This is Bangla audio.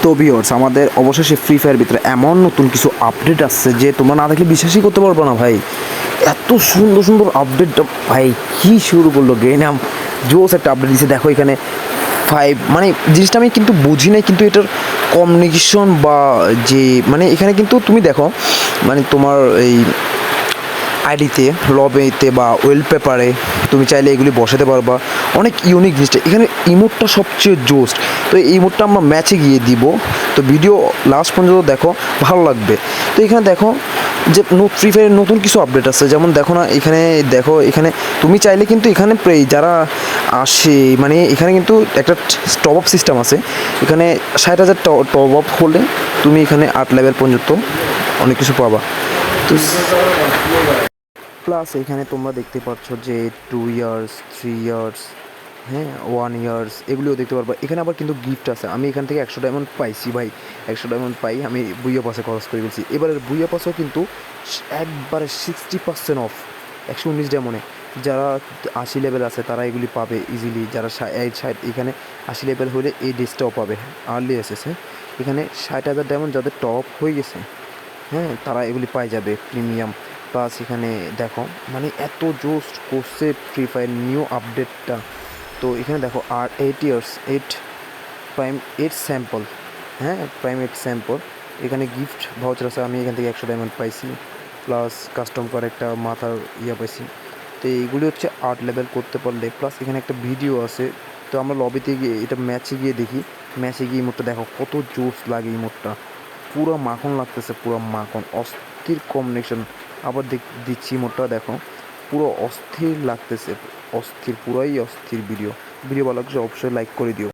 তো ভিউয়ার্স, আমাদের অবশেষে ফ্রি ফায়ার ভিতরে এমন নতুন কিছু আপডেট আসছে যে তোমরা না দেখলে বিশ্বাসই করতে পারবো না ভাই। এত সুন্দর সুন্দর আপডেট ভাই, কি শুরু করলো গেনাম, জোস একটা আপডেট দিচ্ছে। দেখো এখানে 5 মানে জিনিসটা আমি কিন্তু বুঝি নাই, কিন্তু এটার কমিউনিকেশন বা যে মানে এখানে কিন্তু তুমি দেখো মানে তোমার এই আইডিতে, লবেতে বা ওয়েলপেপারে তুমি চাইলে এগুলি বসাতে পারবা। অনেক ইউনিক জিনিসটা এখানে, ইমোটটা সবচেয়ে জোস্ট। তো এই ইমোটটা আমরা ম্যাচে গিয়ে দিব, তো ভিডিও লাস্ট পর্যন্ত দেখো, ভালো লাগবে। তো এখানে দেখো যে ফ্রি ফায়ারের নতুন কিছু আপডেট আছে, যেমন দেখো না এখানে, দেখো এখানে তুমি চাইলে কিন্তু এখানে যারা আসে মানে এখানে কিন্তু একটা টপ আপ সিস্টেম আছে। এখানে 60,000 টপ আপ হলে তুমি এখানে 8 লেভেল পর্যন্ত অনেক কিছু পাবা। তো প্লাস এখানে তোমরা দেখতে পাচ্ছ যে 2 ইয়ার্স, 3 ইয়ার্স, হ্যাঁ 1 ইয়ার্স, এগুলিও দেখতে পারবা। এখানে আবার কিন্তু গিফট আছে। আমি এখান থেকে 100 ডায়মন্ড পাইছি ভাই, 100 ডায়মন্ড পাই আমি বুইয়া পাসে খরচ করে ফেলছি। এবারের বুইয়া পাসও কিন্তু একবারে 60% অফ, 119 ডায়মন্ডে। যারা 80 লেভেল আছে তারা এগুলি পাবে ইজিলি। যারা এখানে 80 লেভেল হলে এই ড্রেসটাও পাবে, আর্লি এসেছে। এখানে 60,000 ডায়মন্ড যাদের টপ হয়ে গেছে, হ্যাঁ তারা এগুলি পাই যাবে প্রিমিয়াম। প্লাস এখানে দেখো মানে এত জোস করছে ফ্রি ফায়ার নিউ আপডেটটা। তো এখানে দেখো আর 8 ইয়ার্স 8 প্রাইম 8 স্যাম্পল, হ্যাঁ প্রাইম 8 স্যাম্পল। এখানে গিফট ভাউচার আছে, আমি এখান থেকে 100 ডায়মন্ড পাইছি, প্লাস কাস্টম করে একটা মাথার পাইছি। তো এইগুলি হচ্ছে 8 লেভেল করতে পারলে। প্লাস এখানে একটা ভিডিও আছে, তো আমরা লবিতে গিয়ে এটা ম্যাচে গিয়ে দেখি। ম্যাচে গিয়ে ইমোটটা দেখো কত জোস লাগে, ইমোটটা পুরো মাখন লাগতেছে, পুরো মাখন, অস্থির কম্বিনেশন। আবার দিচ্ছি মোটটা দেখো, পুরো অস্থির লাগতেছে, অস্থির, পুরাই অস্থির ভিডিও। ভালো লাগছে অবশ্যই লাইক করে দিও।